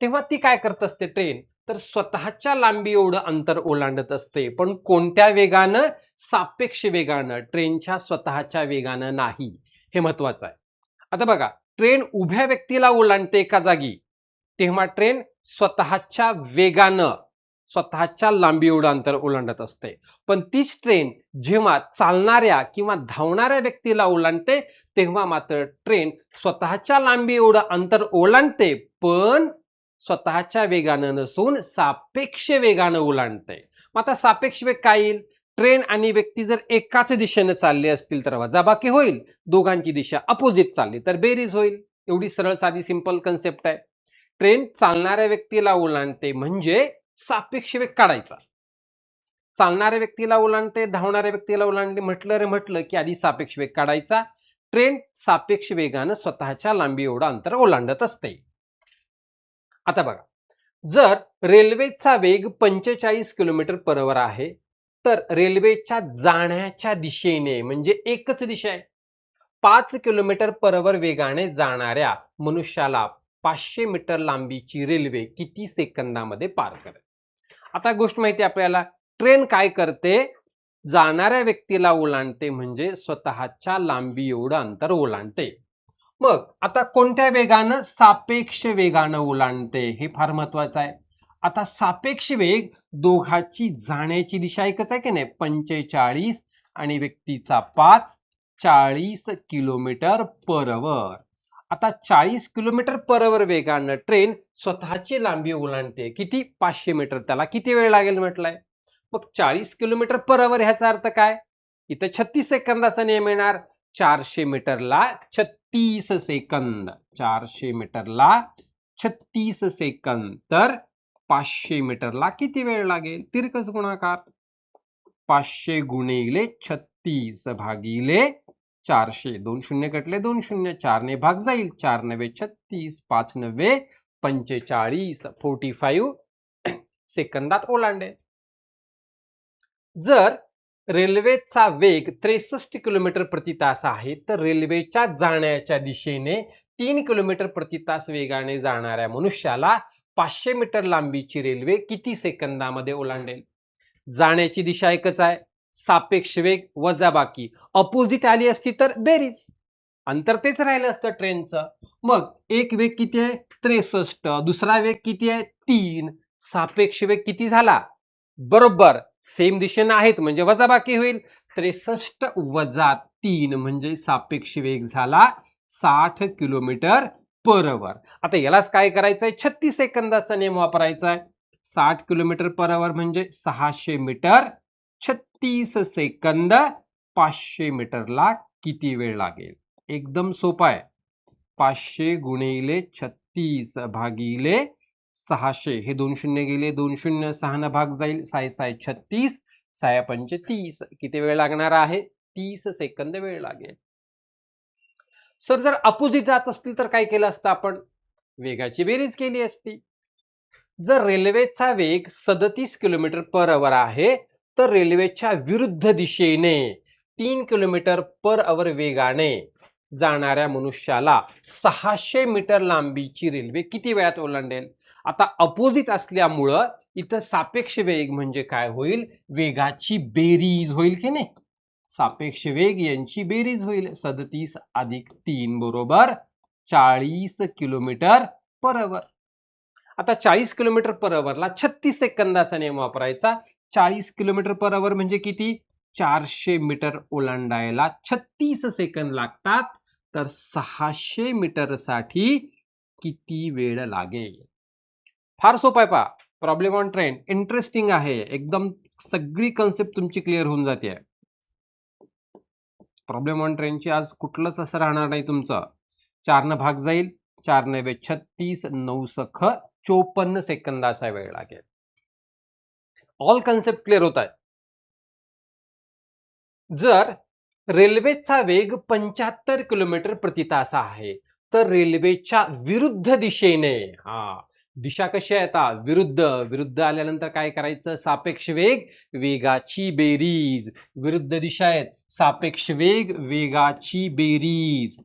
S1: तेव्हा ती काय करत असते? ट्रेन तर स्वतःच्या लांबी एवढं अंतर ओलांडत असते, पण कोणत्या वेगानं? सापेक्ष वेगानं, ट्रेनच्या स्वतःच्या वेगानं नाही. हे महत्वाचं आहे. आता बघा, ट्रेन उभ्या व्यक्तीला ओलांडते एका जागी तेव्हा ट्रेन स्वतःच्या वेगानं स्वतःच्या लांबी एवढं अंतर ओलांडत असते. पण तीच ट्रेन जेव्हा चालणाऱ्या किंवा धावणाऱ्या व्यक्तीला ओलांडते तेव्हा मात्र ट्रेन स्वतःच्या लांबी एवढं अंतर ओलांडते, पण स्वतःच्या वेगानं नसून सापेक्ष वेगानं ओलांडते. मग आता सापेक्ष वेग काय येईल? ट्रेन आणि व्यक्ती जर एकाच दिशेने चालले असतील तर वजाबाकी होईल, दोघांची दिशा अपोजिट चालली तर बेरीज होईल. एवढी सरळ साधी सिंपल कन्सेप्ट आहे. ट्रेन चालणाऱ्या व्यक्तीला ओलांडते म्हणजे सापेक्ष वेग काढायचा. चालणाऱ्या व्यक्तीला ओलांडते, धावणाऱ्या व्यक्तीला ओलांडते म्हटलं की आधी सापेक्ष वेग काढायचा. ट्रेन सापेक्ष वेगानं स्वतःच्या लांबी एवढं अंतर ओलांडत असते. आता बघा, जर रेल्वेचा वेग 45 किलोमीटर पर आवर आहे तर रेल्वेच्या जाण्याच्या दिशेने म्हणजे एकच दिशा आहे, 5 किलोमीटर पर आवर वेगाने जाणाऱ्या मनुष्याला 500 मीटर लांबीची रेल्वे किती सेकंदामध्ये पार करेल? आता गोष्ट माहिती आपल्याला, ट्रेन काय करते? जाणाऱ्या व्यक्तीला ओलांडते म्हणजे स्वतःच्या लांबी एवढं अंतर ओलांडते. मग आता कोणत्या वेगानं? सापेक्ष वेगानं ओलांडते. हे फार महत्वाचं आहे. आता सापेक्ष वेग दोघांची जाण्याची दिशा एकच आहे की नाही, 45 आणि व्यक्तीचा 5, 40 किलोमीटर पर आवर. आता 40 किलोमीटर पर आवर वेगानं ट्रेन स्वतःची लांबी ओलांडते. किती? 500 मीटर. त्याला किती वेळ लागेल म्हटलंय? मग 40 किलोमीटर पर आवर ह्याचा अर्थ काय? इथं 36 सेकंदाचा नियम येणार. 400 मीटरला 36 सेकंद, 400 मीटरला 36 सेकंद, तर 500 मीटरला किती वेळ लागेल? तिरकस गुणाकार. 500 गुणिले 36 भागिले 400. 2 शून्य कटले 2 शून्य, 4 ने भाग जाईल. 4 नवे 36, 5 नवे 45, 45 सेकंदात ओलांडेल. जर रेल्वेचा वेग 63 किलोमीटर प्रति तास आहे तर रेल्वेच्या जाण्याच्या दिशेने 3 किलोमीटर प्रति तास वेगाने जाणाऱ्या मनुष्याला 500 मीटर लांबीची रेल्वे किती सेकंदामध्ये ओलांडेल? जाण्याची दिशा एकच आहे, सापेक्ष वेग वजाबाकी. अपोजिट आली असती तर बेरीज, अंतर तेच राहिलं असतं ट्रेनचं. मग एक वेग किती आहे? 63. दुसरा वेग किती आहे? 3. सापेक्ष वेग किती झाला? बरोबर सेम दिशेनं आहेत म्हणजे वजाबाकी होईल. 63 वजा 3 म्हणजे सापेक्ष वेग झाला 60 किलोमीटर पर आवर. आता यालाच काय करायचंय? 36 सेकंदाचा नियम वापरायचा आहे. 60 किलोमीटर पर आवर म्हणजे 600 मीटर. 36 सेकंद 500 मीटरला किती वेळ लागेल? एकदम सोपा आहे. 500 गुणिले 36 भागिले 600. हे 2 शून्य गेले 2 शून्य, 6 न भाग जाईल. 6 6 36, 6 पंच 30. किती वेळ लागणार आहे? 30 सेकंद वेळ लागेल. सर जर अपोजिट जात असतील तर काय केलं असतं आपण? वेगाची बेरीज केली असती. जर रेल्वेचा वेग 37 किलोमीटर पर आवर आहे तर रेल्वेच्या विरुद्ध दिशेने 3 किलोमीटर पर आवर वेगाने जाणाऱ्या मनुष्याला 600 मीटर लांबीची रेल्वे किती वेळात ओलांडेल? आता अपोजिट असल्यामुळं इथं सापेक्ष वेग म्हणजे काय होईल? वेगाची बेरीज होईल की नाही? सापेक्ष वेग यांची बेरीज होईल. 37 अधिक 3 बरोबर 40 किलोमीटर पर आवर. आता 40 किलोमीटर पर आवरला 36 सेकंदाचा नियम वापरायचा. 40 किलोमीटर पर आवर म्हणजे किती? 400 मीटर ओलांडायला 36 सेकंद लागतात. तर 600 मीटरसाठी किती वेळ लागेल? फार सोपं आहे पहा. प्रॉब्लेम ऑन ट्रेन इंटरेस्टिंग आहे. एकदम सगळी कन्सेप्ट तुमची क्लिअर होऊन जाते. प्रॉब्लेम ऑन ट्रेनची आज कुठलंच असं राहणार नाही तुमचं. 4 न भाग जाईल. 4 नवे 36, 9 सख 54 सेकंदाचा वेळ लागेल. ऑल कन्सेप्ट क्लिअर होत आहे. जर रेल्वेचा वेग 75 किलोमीटर प्रति तास आहे तर रेल्वेच्या विरुद्ध दिशेने, दिशा कशी आहे आता? विरुद्ध. विरुद्ध आल्यानंतर काय करायचं? सापेक्ष वेग वेगाची बेरीज. विरुद्ध दिशा आहेत, सापेक्ष वेग वेगाची बेरीज.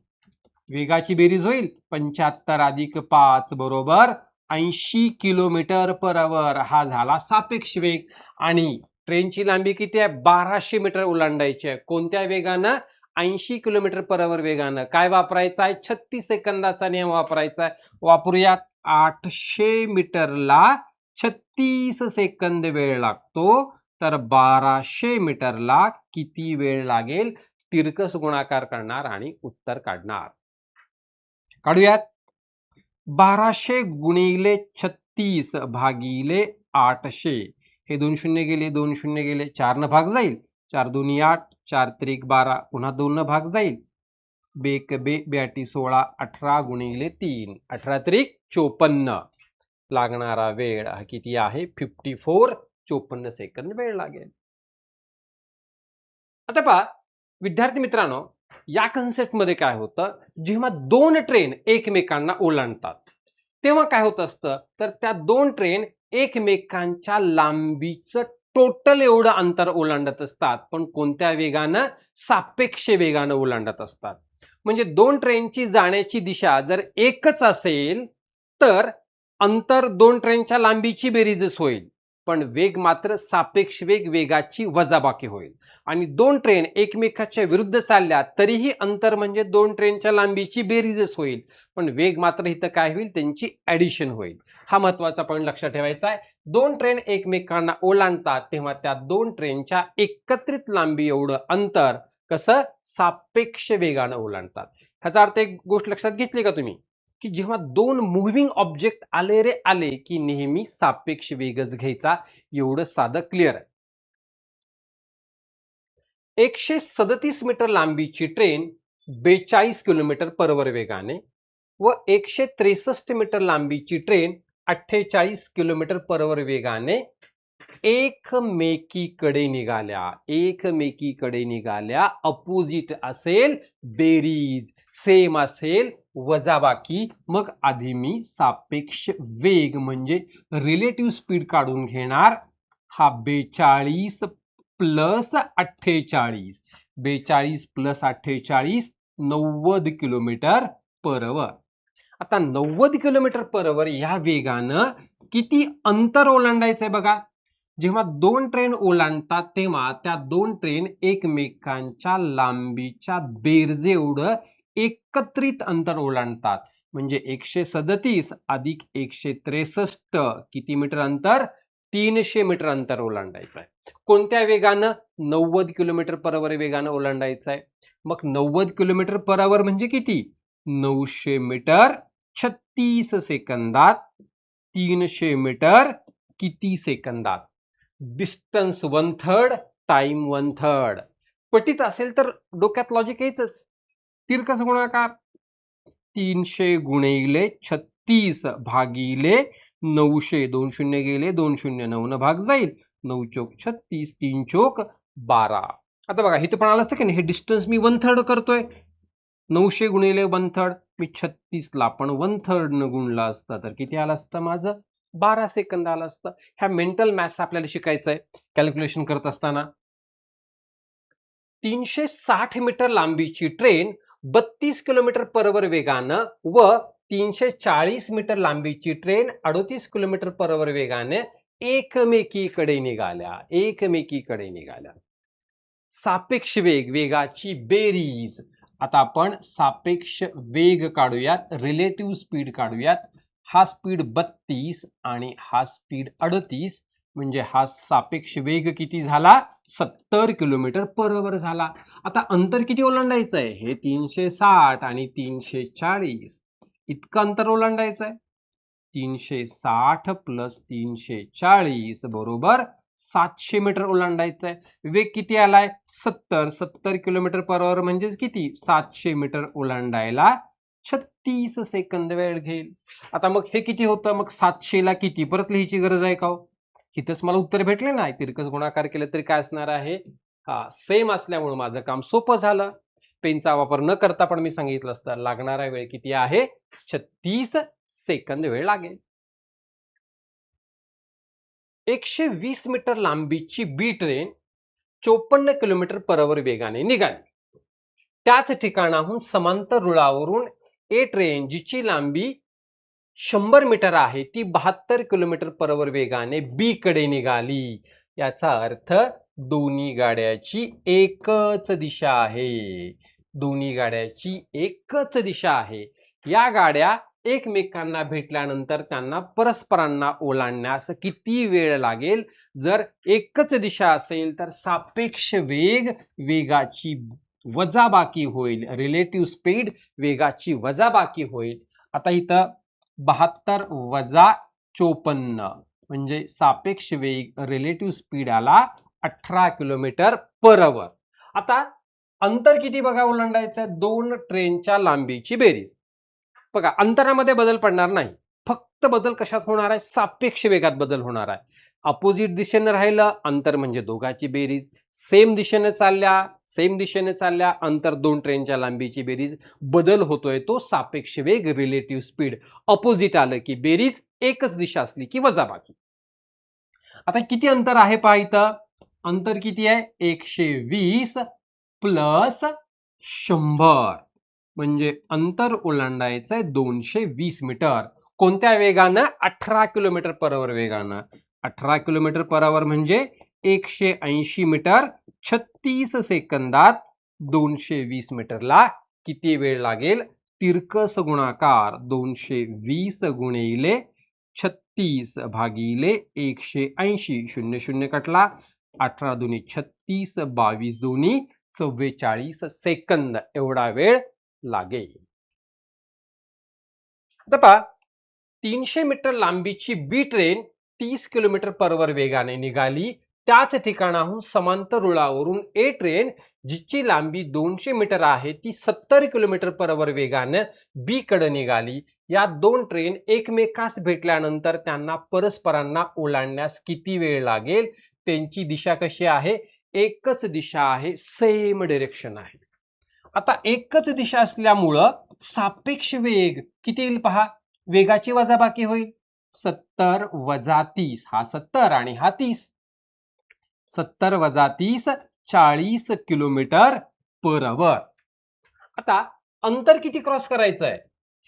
S1: वेगाची बेरीज होईल 75 अधिक 5 बरोबर 80 किलोमीटर पर आवर. हा झाला सापेक्ष वेग. आणि ट्रेनची लांबी किती आहे? 1200 मीटर ओलांडायची आहे. कोणत्या वेगानं? 80 किलोमीटर पर आवर वेगानं. काय वापरायचं आहे? 36 सेकंदाचा नियम वापरायचा आहे. वापरूयात. 800 मीटरला 36 सेकंद वेळ लागतो. तर 1200 मीटरला किती वेळ लागेल? तिरकस गुणाकार करणार आणि उत्तर काढणार. काढूयात. 1200 गुणिले 36 भागिले 800. हे 2 शून्य गेले 2 शून्य गेले. 4 न भाग जाईल. 4 2 8, 4 त्रिक 12, पुन्हा 2 न भाग जाईल. बेक बे 16, 18 गुणिले 3, 18 त्रिक 54. लागणारा वेळ हा किती आहे? 54 सेकंद वेळ लागेल. आता पहा विद्यार्थी मित्रांनो, या कन्सेप्ट मध्ये काय होतं? जेव्हा 2 ट्रेन एकमेकांना ओलांडतात तेव्हा काय होत असतं? तर त्या 2 ट्रेन एकमेकांच्या लांबीचं टोटल एवढं अंतर ओलांडत असतात, पण कोणत्या वेगानं? सापेक्ष वेगानं ओलांडत असतात. म्हणजे 2 ट्रेनची जाण्याची दिशा जर एकच असेल तर अंतर 2 ट्रेनच्या लांबीची बेरीजच होईल, पण वेग मात्र सापेक्ष वेग वेगाची वजाबाकी होईल. आणि 2 ट्रेन एकमेकाच्या विरुद्ध चालल्या तरीही अंतर म्हणजे 2 ट्रेनच्या लांबीची बेरीजच होईल, पण वेग मात्र इथं काय होईल? त्यांची ॲडिशन होईल. हा महत्त्वाचा पॉईंट लक्षात ठेवायचा आहे. 2 ट्रेन एकमेकांना ओलांडतात तेव्हा त्या 2 ट्रेनच्या एकत्रित लांबी एवढं अंतर कसं? सापेक्ष वेगानं ओलांडतात. ह्याचा अर्थ एक गोष्ट लक्षात घेतली का तुम्ही? की जेव्हा 2 मुव्हिंग ऑब्जेक्ट आले रे आले की नेहमी सापेक्ष वेगच घ्यायचा. एवढं साधं क्लिअर आहे. 137 मीटर लांबीची ट्रेन 42 किलोमीटर पर आवर वेगाने व 163 मीटर लांबीची ट्रेन 48 किलोमीटर पर आवर वेगाने एकमेकीकडे निघाल्या. अपोजिट असेल बेरीज, सेम असेल वजाबाकी. मग आधी मी सापेक्ष वेग म्हणजे रिलेटिव्ह स्पीड काढून घेणार. हा 42 plus 48, 42 plus 48 90 kilometre per hour. आता 90 किलोमीटर पर आवर या वेगानं किती अंतर ओलांडायचंय बघा. जेव्हा दोन ट्रेन ओलांडतात तेव्हा त्या दोन ट्रेन एकमेकांच्या लांबीच्या बेरजे एवढं एकत्रित अंतर ओलांडतात. म्हणजे 137 अधिक 163 किती मीटर अंतर? 300 मीटर अंतर ओलांडायचं आहे. कोणत्या वेगानं? 90 किलोमीटर पर आवर वेगानं ओलांडायचं आहे. मग 90 किलोमीटर पर आवर म्हणजे किती? 900 मीटर 36 सेकंदात. 300 मीटर किती सेकंदात? Distance 1/3, time 1/3. पटीत असेल तर डोक्यात लॉजिक यायचंच. तिरकस गुणाकार 300 गुणिले 36 भागिले 900. 2 शून्य गेले, 2 शून्य 9 न भाग जाईल. 9 चोक 36, 3 चोक 12. आता बघा इथं पण आलं असतं की नाही, हे डिस्टन्स मी 1/3 करतोय. 900 गुणिले 1/3, मी 36 ला पण 1/3 न गुणला असता तर किती आलं असतं माझं? 12 सेकंद आलं असतं. ह्या मेंटल मॅथ्स आपल्याला शिकायचंय कॅल्क्युलेशन करत असताना. 360 मीटर लांबीची ट्रेन 32 किलोमीटर पर आवर वेगानं व 340 मीटर लांबीची ट्रेन 38 किलोमीटर पर आवर वेगाने एकमेकीकडे निघाल्या. सापेक्ष वेग, वेगाची बेरीज. आता आपण सापेक्ष वेग काढूयात, रिलेटिव्ह स्पीड काढूयात. हा स्पीड 32 आणि हा स्पीड 38, म्हणजे हा सापेक्ष वेग किती झाला? 70 किलोमीटर पर आवर झाला. आता अंतर किती ओलांडायचं आहे? हे 360 आणि 340 इतकं अंतर ओलांडायचं आहे. 360 प्लस 340 बरोबर 700 मीटर ओलांडायचं आहे. वेग किती आलाय? 70 किलोमीटर पर आवर म्हणजेच किती? 700 मीटर ओलांडायला 36 सेकंद वेळ घेईल. आता मग हे किती होतं? मग 700 ला किती परत लिहायची गरज आहे का हो? इथंच मला उत्तर भेटले नाही. तिरकस गुणाकार केलं तरी काय असणार आहे? हा सेम असल्यामुळे माझं काम सोपं झालं. पेनचा वापर न करता पण मी सांगितलं असतं. लागणारा वेळ किती आहे? 36 सेकंद वेळ लागेल. 120 मीटर लांबीची बी ट्रेन 54 किलोमीटर पर आवर वेगाने निघाली. त्याच ठिकाणाहून समांतर रुळावरून ए ट्रेन जिची लांबी 100 मीटर आहे ती 72 किलोमीटर पर आवर वेगाने बी कडे निघाली. याचा अर्थ दोन्ही गाड्याची एकच दिशा आहे. या गाड्या एकमेकांना भेटल्यानंतर त्यांना परस्परांना ओलांडण्यास किती वेळ लागेल? जर एकच दिशा असेल तर सापेक्ष वेग वेगाची वजाबाकी होईल. रिलेटिव्ह स्पीड वेगाची वजाबाकी होईल. आता इथं 72 वजा 54 म्हणजे सापेक्ष वेग रिलेटिव्ह स्पीड आला 18 किलोमीटर पर आवर. आता अंतर किती बघा ओलांडायचं? दोन ट्रेनच्या लांबीची बेरीज. बघा अंतरामध्ये बदल पडणार नाही. फक्त बदल कशात होणार आहे? सापेक्ष वेगात बदल होणार आहे. अपोजिट दिशेने राहिलं अंतर म्हणजे दोघांची बेरीज. सेम दिशेने चालल्या अंतर दोन ट्रेनच्या लांबीची बेरीज. बदल होतोय तो सापेक्ष वेग रिलेटिव्ह स्पीड. अपोजिट आलं की बेरीज, एकच दिशा असली की वजाबाकी. आता किती अंतर आहे पहा इथं. अंतर किती आहे? 120 प्लस 100 म्हणजे अंतर ओलांडायचं आहे 220 मीटर. कोणत्या वेगानं? 18 किलोमीटर पर आवर वेगानं. 18 किलोमीटर पर आवर म्हणजे 180 मीटर 36 सेकंदात. 220 मीटरला किती वेळ लागेल? तिरकस गुणाकार 220 गुणिले 36 भागिले 180. 0 0 कटला. 18 दुनी 36, 22 दुनी 44 सेकंद एवढा वेळ लागेल. आता पहा 300 मीटर लांबीची बी ट्रेन 30 किलोमीटर पर आवर वेगाने निघाली. त्याच ठिकाणाहून समांतर रुळावरून ए ट्रेन जिची लांबी 200 मीटर आहे ती 70 किलोमीटर पर आवर वेगाने बी कडे निघाली. या दोन ट्रेन एकमेकास भेटल्यानंतर त्यांना परस्परांना ओलांडण्यास किती वेळ लागेल? त्यांची दिशा कशी आहे? एकच दिशा आहे, सेम डायरेक्शन आहे. आता एकच दिशा असल्यामुळं सापेक्ष वेग किती येईल पहा. वेगाची वजाबाकी होईल. 70 वजा 30, हा 70 आणि हा 30. 70 वजा 30 40 किलोमीटर पर आवर. आता अंतर किती क्रॉस करायचं आहे?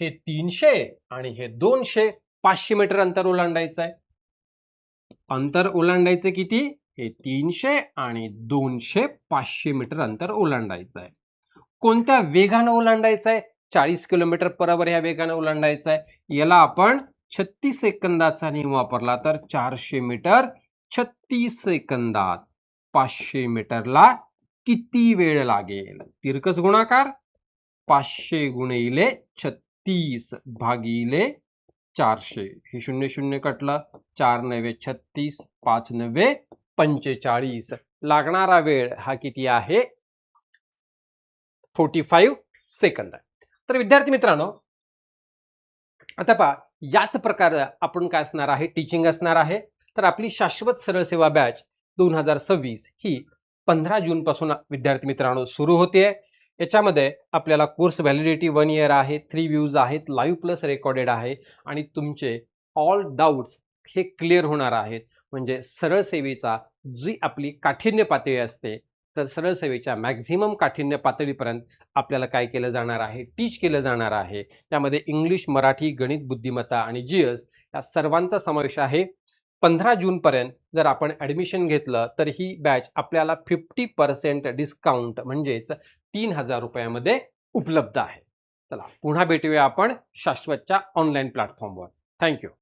S1: हे 300 आणि हे 200, 500 मीटर अंतर ओलांडायचं आहे. अंतर ओलांडायचं किती? हे 300 आणि 200, 500 मीटर अंतर ओलांडायचं आहे. कोणत्या वेगानं ओलांडायचं आहे? 40 किलोमीटर पर आवर या वेगानं ओलांडायचं आहे. याला आपण 36 सेकंदाचा नियम वापरला तर 400 मीटर 36 सेकंदात. 500 मीटरला किती वेळ लागेल? तिरकस गुणाकार 500 गुणिले 36 भागिले 400. हे 0 0 कटलं. 4 9 36, 5 9 45. लागणारा वेळ हा किती आहे? 45 सेकंद आहे. तर विद्यार्थी मित्रांनो, आता पहा याच प्रकारे आपण काय असणार आहे? टीचिंग असणार आहे. तर आपली शाश्वत सरळ सेवा बॅच 2026 ही 15 जून पासून विद्यार्थी मित्रांनो सुरू होते. याच्यामध्ये आपल्याला कोर्स व्हॅलिडिटी 1 इयर आहे, 3 व्ह्यूज आहेत, लाईव्ह प्लस रेकॉर्डेड आहे आणि तुमचे ऑल डाऊट्स हे क्लिअर होणार आहेत. म्हणजे सरळ सेवेचा जी आपली काठिण्य पातळी असते, तर सरळ सेवेच्या मॅक्झिमम काठिण्य पातळीपर्यंत आपल्याला काय केलं जाणार आहे? टीच केलं जाणार आहे. त्यामध्ये इंग्लिश, मराठी, गणित, बुद्धिमत्ता आणि जीएस या सर्वांचा समावेश आहे. 15 जूनपर्यंत जर आपण ॲडमिशन घेतलं तर ही बॅच आपल्याला 50% डिस्काउंट म्हणजेच 3000 रुपयामध्ये उपलब्ध आहे. चला पुन्हा भेटूया आपण शाश्वतच्या ऑनलाईन प्लॅटफॉर्मवर. थँक्यू.